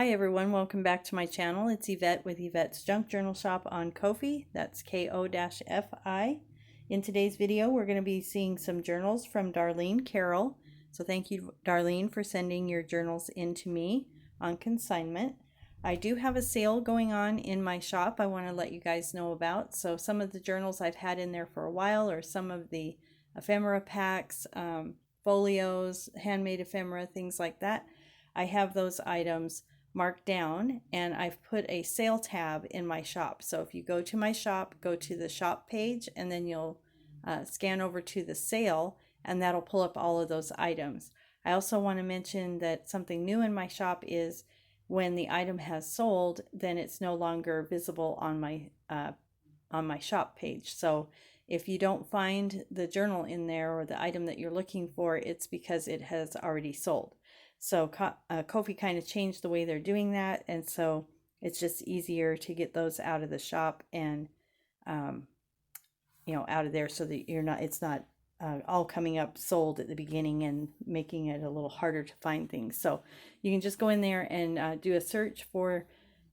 Hi everyone, welcome back to my channel. It's Yvette with Yvette's Junk Journal Shop on Ko-fi. That's Ko-fi. In today's video, we're going to be seeing some journals from Darlene Carroll. So thank you, Darlene, for sending your journals in to me on consignment. I do have a sale going on in my shop I want to let you guys know about. So some of the journals I've had in there for a while, or some of the ephemera packs, folios, handmade ephemera, things like that. I have those items marked down, and I've put a sale tab in my shop. So if you go to my shop, go to the shop page, and then you'll scan over to the sale, and that'll pull up all of those items. I also want to mention that something new in my shop is when the item has sold, then it's no longer visible on my shop page. So if you don't find the journal in there or the item that you're looking for, it's because it has already sold. So Ko-fi kind of changed the way they're doing that, and so it's just easier to get those out of the shop and out of there, so that it's not all coming up sold at the beginning and making it a little harder to find things. So you can just go in there and do a search for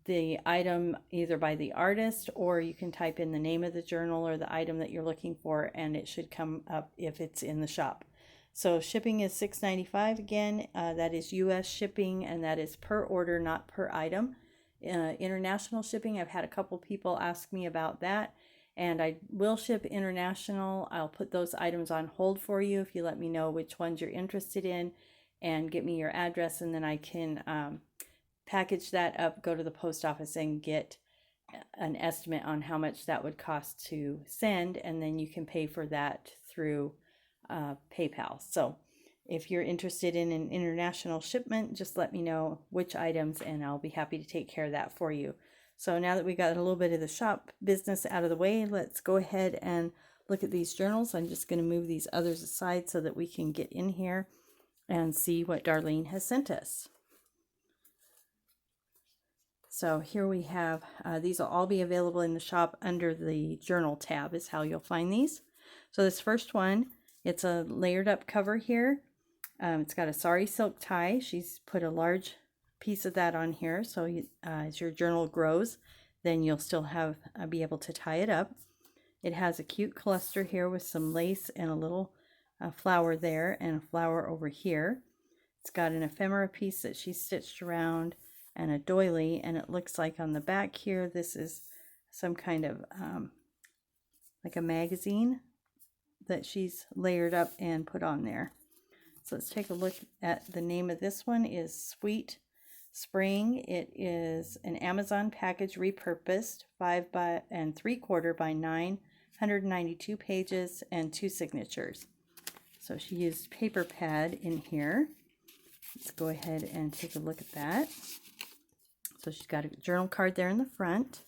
the item either by the artist, or you can type in the name of the journal or the item that you're looking for, and it should come up if it's in the shop. So shipping is $6.95 again. That is US shipping, and that is per order, not per item. International shipping, I've had a couple people ask me about that, and I will ship international. I'll put those items on hold for you if you let me know which ones you're interested in and get me your address, and then I can package that up, go to the post office, and get an estimate on how much that would cost to send, and then you can pay for that through PayPal. So if you're interested in an international shipment, just let me know which items and I'll be happy to take care of that for you. So now that we got a little bit of the shop business out of the way, let's go ahead and look at these journals. I'm just going to move these others aside so that we can get in here and see what Darlene has sent us. So here we have, these will all be available in the shop under the journal tab is how you'll find these. So this first one, it's a layered up cover here. It's got a sari silk tie. She's put a large piece of that on here, so as your journal grows, then you'll still have be able to tie it up. It has a cute cluster here with some lace and a little flower there and a flower over here. It's got an ephemera piece that she stitched around and a doily, and it looks like on the back here this is some kind of like a magazine that she's layered up and put on there. So let's take a look at the name of this one. Is Sweet Spring. It is an Amazon package repurposed, 5 3/4 by 992 pages and 2 signatures. So she used paper pad in here. Let's go ahead and take a look at that. So she's got a journal card there in the front.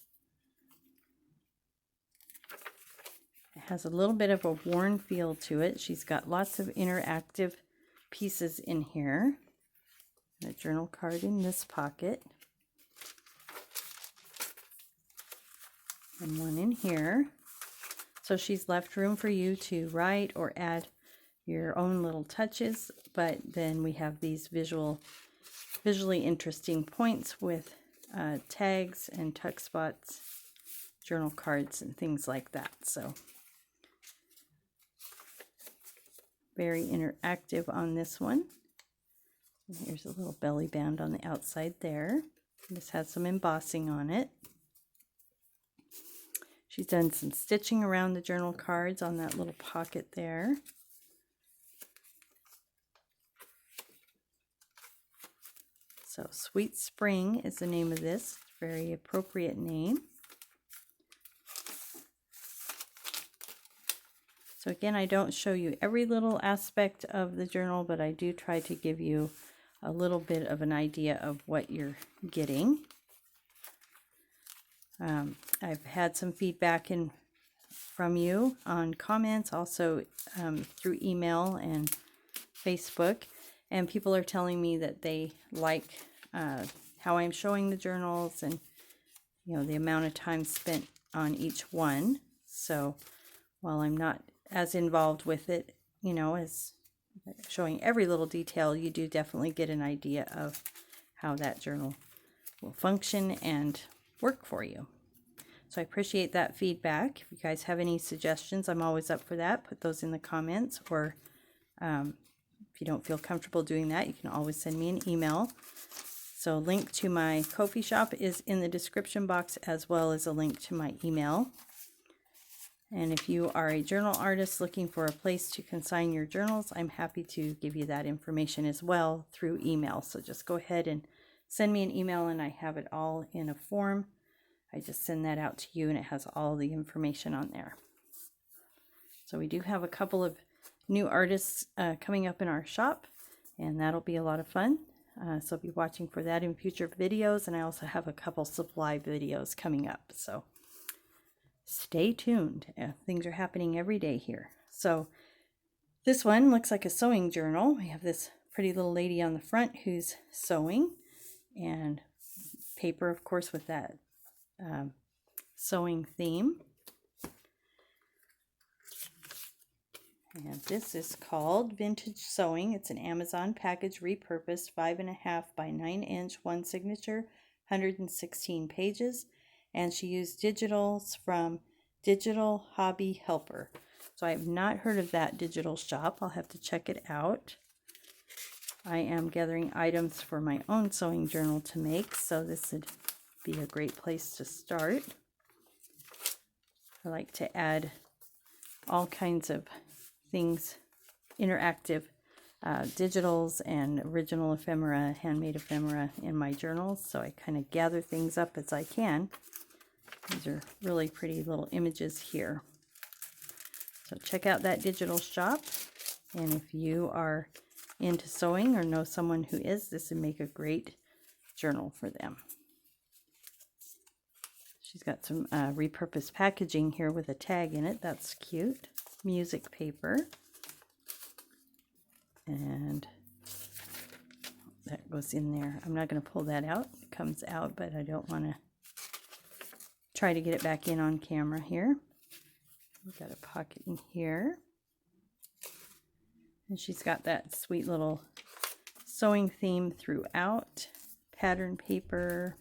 Has a little bit of a worn feel to it. She's got lots of interactive pieces in here. A journal card in this pocket. And one in here. So she's left room for you to write or add your own little touches, but then we have these visually interesting points with tags and tuck spots, journal cards, and things like that. So very interactive on this one. And here's a little belly band on the outside there. This has some embossing on it. She's done some stitching around the journal cards on that little pocket there. So Sweet Spring is the name of this. Very appropriate name. So again, I don't show you every little aspect of the journal, but I do try to give you a little bit of an idea of what you're getting. I've had some feedback from you on comments, also through email and Facebook, and people are telling me that they like how I'm showing the journals and the amount of time spent on each one. So while I'm not as involved with it, as showing every little detail, you do definitely get an idea of how that journal will function and work for you. So I appreciate that feedback. If you guys have any suggestions, I'm always up for that. Put those in the comments, or if you don't feel comfortable doing that, you can always send me an email. So link to my Ko-fi shop is in the description box, as well as a link to my email. And if you are a journal artist looking for a place to consign your journals, I'm happy to give you that information as well through email. So just go ahead and send me an email, and I have it all in a form. I just send that out to you, and it has all the information on there. So we do have a couple of new artists coming up in our shop, and that'll be a lot of fun. So be watching for that in future videos, and I also have a couple supply videos coming up. So stay tuned. Things are happening every day here. So this one looks like a sewing journal. We have this pretty little lady on the front who's sewing, and paper, of course, with that sewing theme. And this is called Vintage Sewing. It's an Amazon package, repurposed, 5.5 by 9 inch, one signature, 116 pages. And she used digitals from Digital Hobby Helper. So I have not heard of that digital shop. I'll have to check it out. I am gathering items for my own sewing journal to make, so this would be a great place to start. I like to add all kinds of things, interactive digitals and original ephemera, handmade ephemera in my journals, so I kind of gather things up as I can. These are really pretty little images here. So check out that digital shop, and if you are into sewing or know someone who is, this would make a great journal for them. She's got some repurposed packaging here with a tag in it. That's cute. Music paper. And that goes in there. I'm not going to pull that out. It comes out, but I don't want to try to get it back in on camera here. We've got a pocket in here. And she's got that sweet little sewing theme throughout. Pattern paper.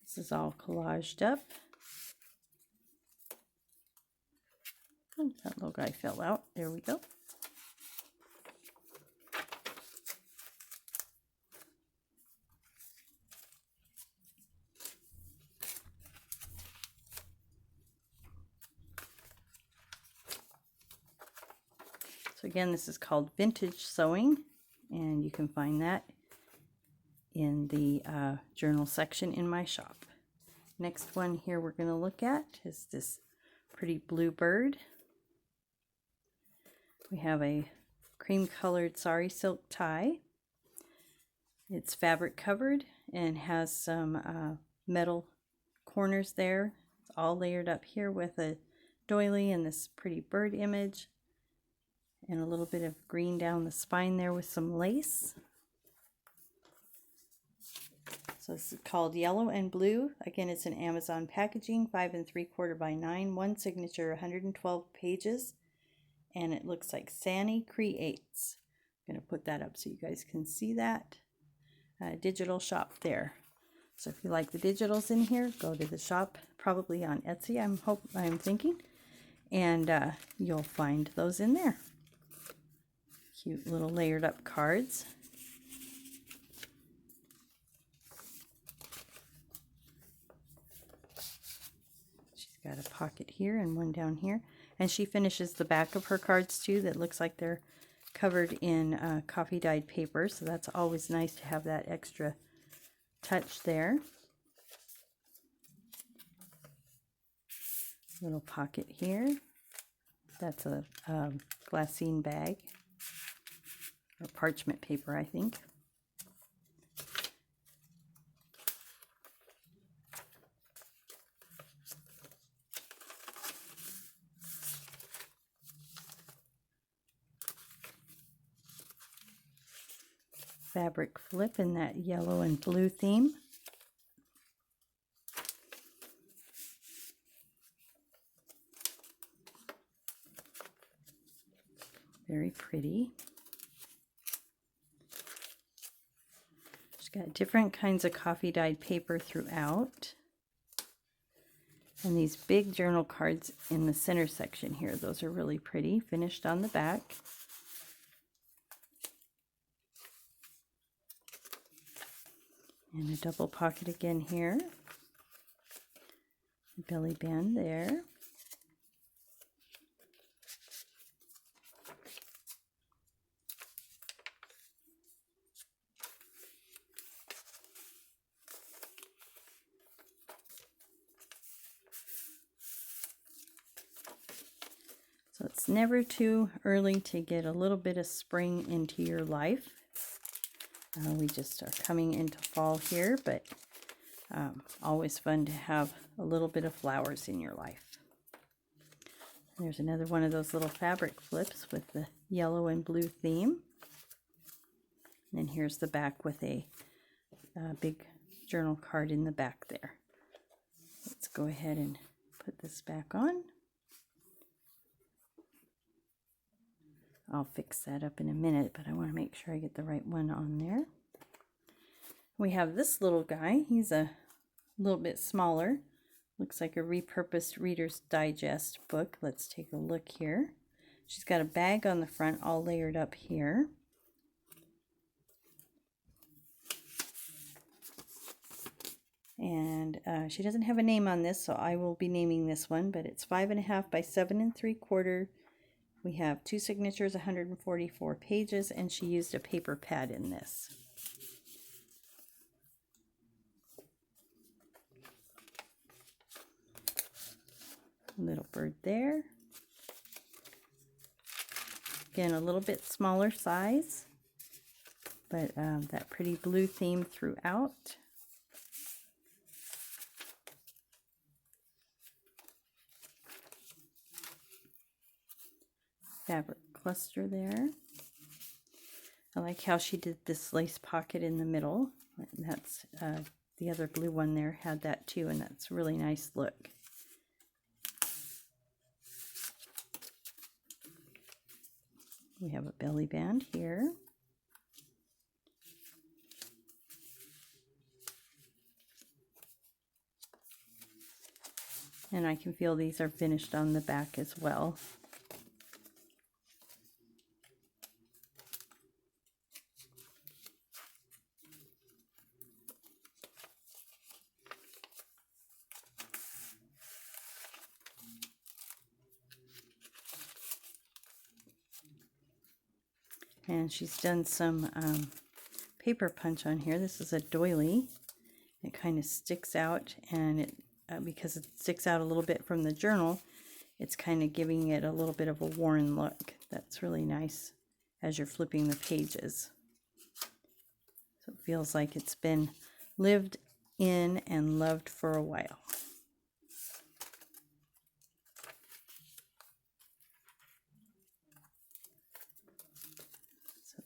This is all collaged up. Oh, that little guy fell out. There we go. So again, this is called Vintage Sewing, and you can find that in the journal section in my shop. Next one here we're going to look at is this pretty blue bird. We have a cream colored sari silk tie. It's fabric covered and has some metal corners there. It's all layered up here with a doily and this pretty bird image, and a little bit of green down the spine there with some lace. So this is called Yellow and Blue. Again, it's an Amazon packaging, 5 3/4 by 9, one signature, 112 pages, and it looks like Sani Creates. I'm going to put that up so you guys can see that. Digital shop there. So if you like the digitals in here, go to the shop, probably on Etsy, I'm thinking, and you'll find those in there. Cute little layered up cards. Got a pocket here and one down here, and she finishes the back of her cards too that looks like they're covered in coffee dyed paper, so that's always nice to have that extra touch there. Little pocket here. That's a glassine bag or parchment paper, I think. Fabric flip in that yellow and blue theme. Very pretty. She's got different kinds of coffee dyed paper throughout. And these big journal cards in the center section here. Those are really pretty, finished on the back. And a double pocket again here. Belly band there. So it's never too early to get a little bit of spring into your life. We just are coming into fall here, but always fun to have a little bit of flowers in your life. There's another one of those little fabric flips with the yellow and blue theme. And then here's the back with a big journal card in the back there. Let's go ahead and put this back on. I'll fix that up in a minute, but I want to make sure I get the right one on there. We have this little guy. He's a little bit smaller. Looks like a repurposed Reader's Digest book. Let's take a look here. She's got a bag on the front all layered up here. And she doesn't have a name on this, so I will be naming this one, but it's 5.5 by 7 3/4. We have 2 signatures, 144 pages, and she used a paper pad in this. Little bird there. Again, a little bit smaller size, but that pretty blue theme throughout. Fabric cluster there. I like how she did this lace pocket in the middle. And that's the other blue one there had that too, and that's a really nice look. We have a belly band here. And I can feel these are finished on the back as well. And she's done some paper punch on here. This is a doily. It kind of sticks out, and it because it sticks out a little bit from the journal, it's kind of giving it a little bit of a worn look. That's really nice as you're flipping the pages. So it feels like it's been lived in and loved for a while.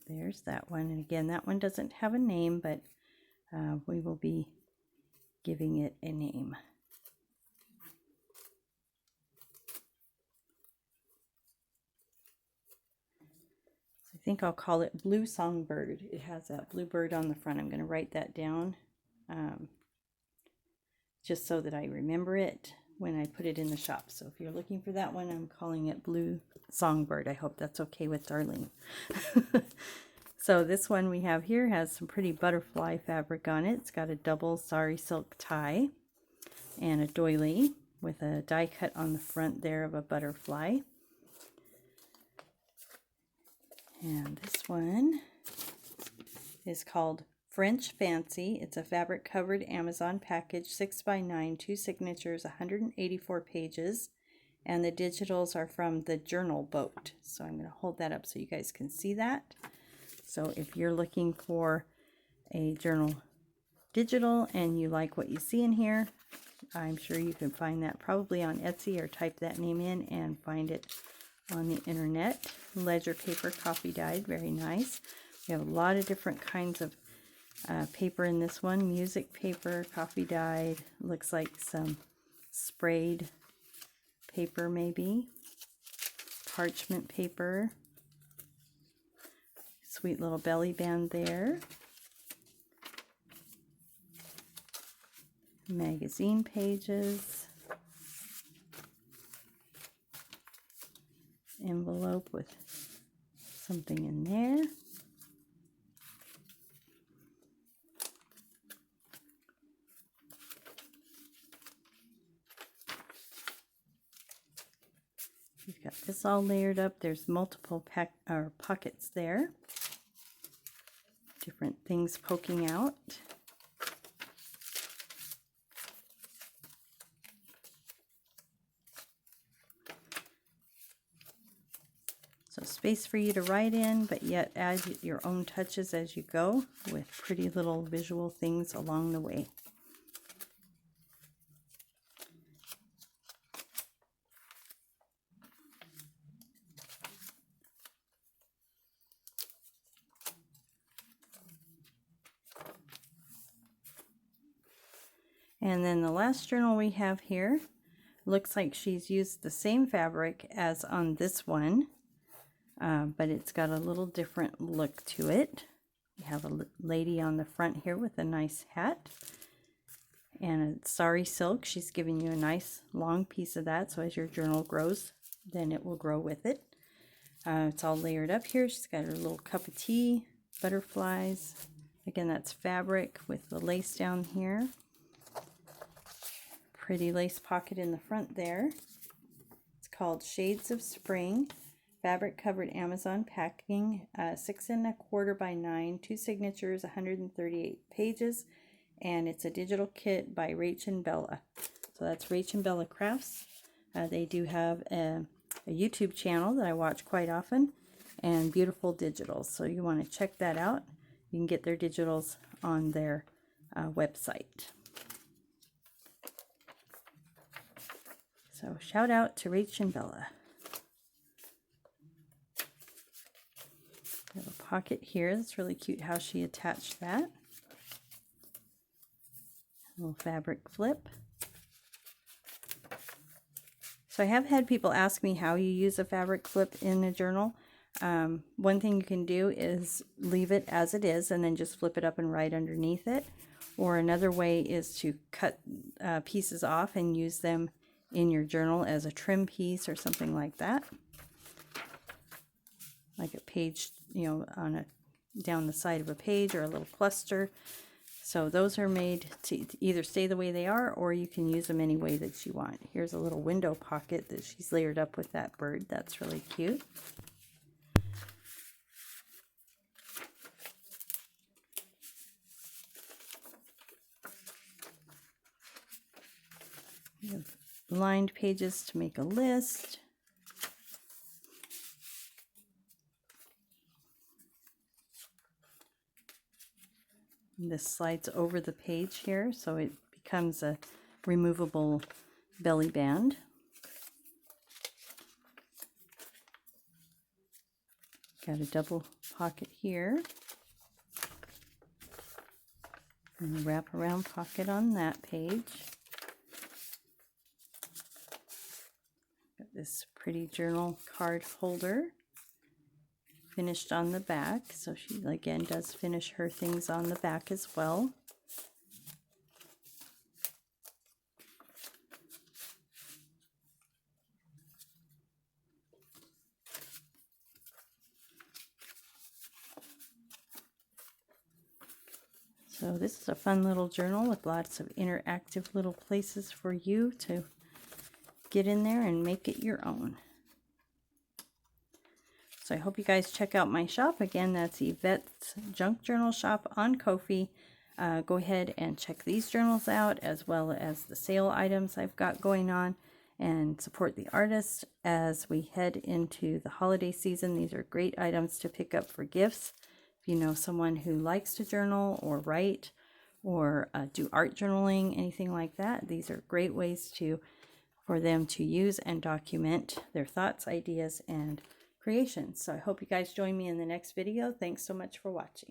There's that one, and again, that one doesn't have a name, but we will be giving it a name. So I think I'll call it Blue Songbird. It has that blue bird on the front. I'm going to write that down just so that I remember it when I put it in the shop. So if you're looking for that one, I'm calling it Blue Songbird. I hope that's okay with Darlene. So this one we have here has some pretty butterfly fabric on it. It's got a double sari silk tie and a doily with a die cut on the front there of a butterfly. And this one is called French Fancy. It's a fabric covered Amazon package, 6x9, 2 signatures, 184 pages. And the digitals are from the Journal Boat. So I'm going to hold that up so you guys can see that. So if you're looking for a journal digital and you like what you see in here, I'm sure you can find that probably on Etsy, or type that name in and find it on the internet. Ledger paper, coffee dyed, very nice. We have a lot of different kinds of paper in this one. Music paper, coffee dyed, looks like some sprayed paper maybe, parchment paper, Sweet little belly band there. Magazine pages. Envelope with something in there. You've got this all layered up. There's multiple pockets there. Different things poking out. So space for you to write in, but yet add your own touches as you go with pretty little visual things along the way. And then the last journal we have here looks like she's used the same fabric as on this one, but it's got a little different look to it. We have a lady on the front here with a nice hat and a sari silk. She's giving you a nice long piece of that, so as your journal grows, then it will grow with it. It's all layered up here. She's got her little cup of tea, butterflies. Again, that's fabric with the lace down here. Pretty lace pocket in the front there. It's called Shades of Spring. Fabric covered Amazon packing, 6 1/4 by 9, 2 signatures, 138 pages, and it's a digital kit by Rach and Bella. So that's Rach and Bella Crafts. They do have a YouTube channel that I watch quite often, and beautiful digitals. So you want to check that out. You can get their digitals on their website. So shout out to Rach and Bella. We have a pocket here. That's really cute how she attached that. A little fabric flip. So I have had people ask me how you use a fabric flip in a journal. One thing you can do is leave it as it is and then just flip it up and write underneath it. Or another way is to cut pieces off and use them in your journal as a trim piece or something like that. Like a page, you know, on down the side of a page or a little cluster. So those are made to either stay the way they are, or you can use them any way that you want. Here's a little window pocket that she's layered up with that bird. That's really cute. We have lined pages to make a list. And this slides over the page here, so it becomes a removable belly band. Got a double pocket here. And a wraparound pocket on that page. Got this pretty journal card holder finished on the back, so she again does finish her things on the back as well. So this is a fun little journal with lots of interactive little places for you to get in there and make it your own. So I hope you guys check out my shop. Again, that's Yvette's Junk Journal Shop on Ko-fi. Go ahead and check these journals out, as well as the sale items I've got going on, and support the artists as we head into the holiday season. These are great items to pick up for gifts. If you know someone who likes to journal or write or do art journaling, anything like that, these are great ways for them to use and document their thoughts, ideas, and creations. So I hope you guys join me in the next video. Thanks so much for watching.